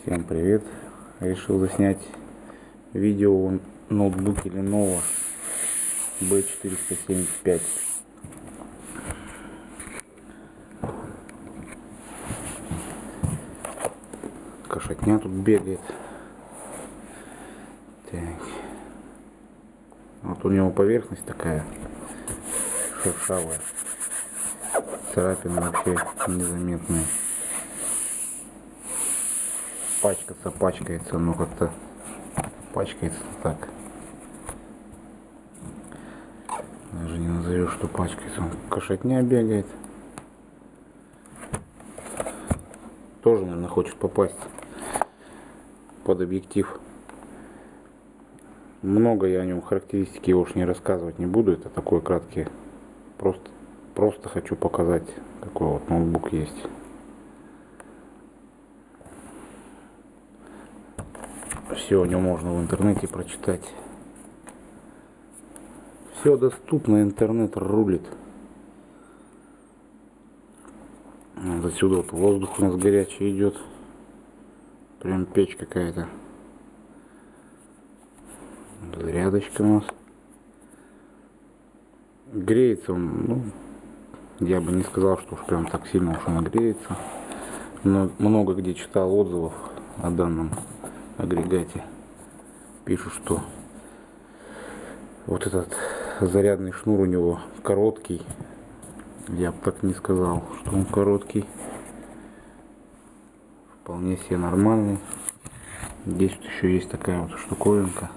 Всем привет! Решил заснять видео о ноутбуке Lenovo B475. Кошатня тут бегает. Так. Вот у него поверхность такая шершавая. Царапины вообще незаметные. Пачкается, но как-то пачкается так. Даже не назовешь, что пачкается. Кошатня бегает. Тоже, наверное, хочет попасть под объектив. Много я о нем характеристики его уж не рассказывать не буду. Это такой краткий. Просто хочу показать, какой вот ноутбук есть. Все о нем можно в интернете прочитать. Все доступно, интернет рулит. Вот отсюда вот воздух у нас горячий идет. Прям печь какая-то. Зарядочка у нас. Греется он, ну, я бы не сказал, что уж прям так сильно уж он греется. Но много где читал отзывов о данном агрегате. Пишут, что вот этот зарядный шнур у него короткий. Я бы так не сказал, что он короткий. Вполне себе нормальный. Здесь вот еще есть такая вот штуковинка.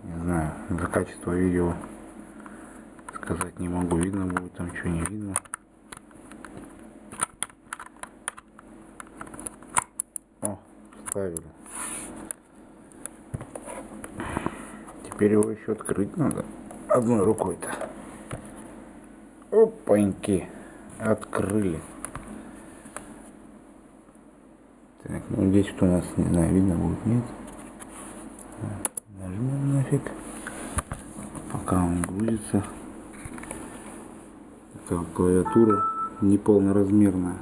Не знаю, за качество видео сказать не могу. Видно будет там, что не видно. О, вставили. Теперь его еще открыть надо одной рукой-то. Опаньки, открыли. Так, ну здесь что у нас, не знаю, видно будет, нет. Нажмем нафиг, пока он грузится. Такая клавиатура неполноразмерная.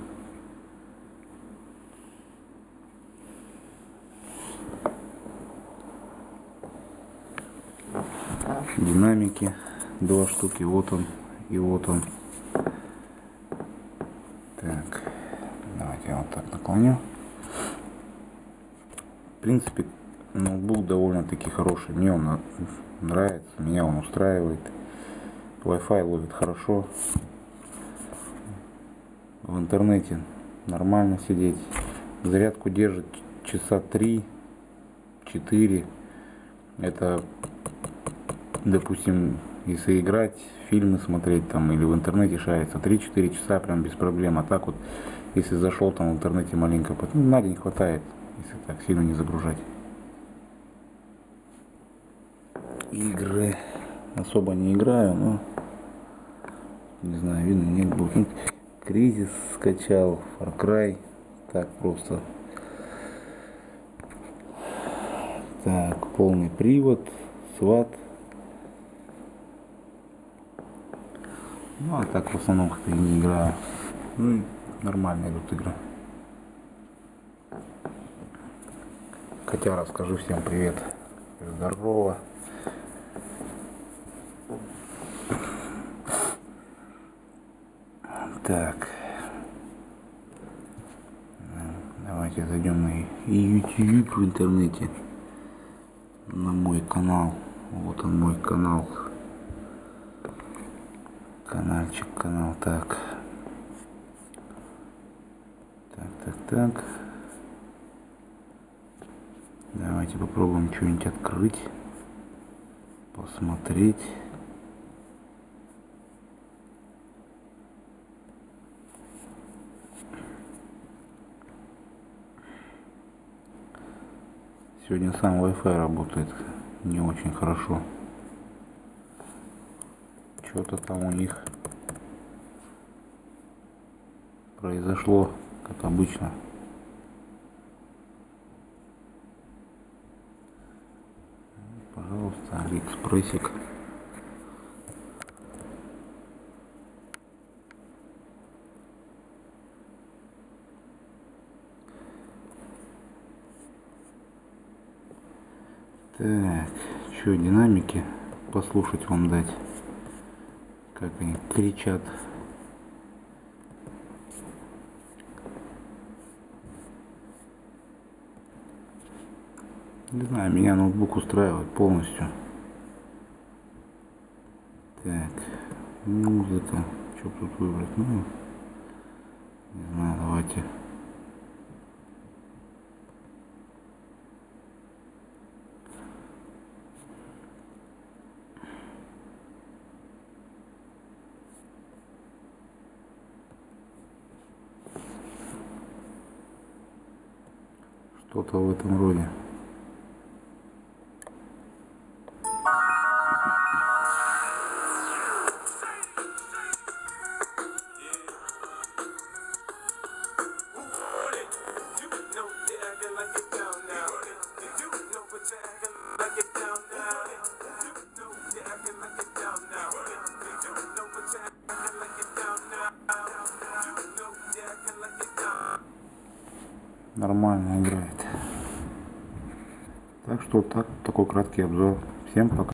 Динамики 2 штуки, вот он и вот он. Так, давайте я вот так наклоню. В принципе, ноутбук довольно-таки хороший. Мне он нравится, меня он устраивает. Wi-Fi ловит хорошо. В интернете нормально сидеть. Зарядку держит часа 3-4. Это, допустим, если играть, фильмы смотреть там или в интернете шариться, 3-4 часа прям без проблем. А так вот, если зашел там в интернете маленько, ну, на день хватает, если так сильно не загружать. Игры особо не играю, но не знаю, видно, нет, будет. Кризис скачал, Far Cry, так просто. Так, полный привод, сват. Ну а так в основном как-то не играю. Ну, нормально идут игры. Хотя расскажу всем привет. Здорово. Так. Давайте зайдем на YouTube в интернете. На мой канал. Вот он, мой канал. Канал, так. Так. Давайте попробуем что-нибудь открыть. Посмотреть. Сегодня сам Wi-Fi работает не очень хорошо. Что-то там у них произошло, как обычно. Пожалуйста, Алиэкспрессик. Так, что, динамики послушать вам дать, как они кричат. Не знаю, меня ноутбук устраивает полностью. Так, музыка, что тут выбрать? Ну, не знаю, давайте. Что-то в этом роде. Нормально играет. Так что такой краткий обзор. Всем пока.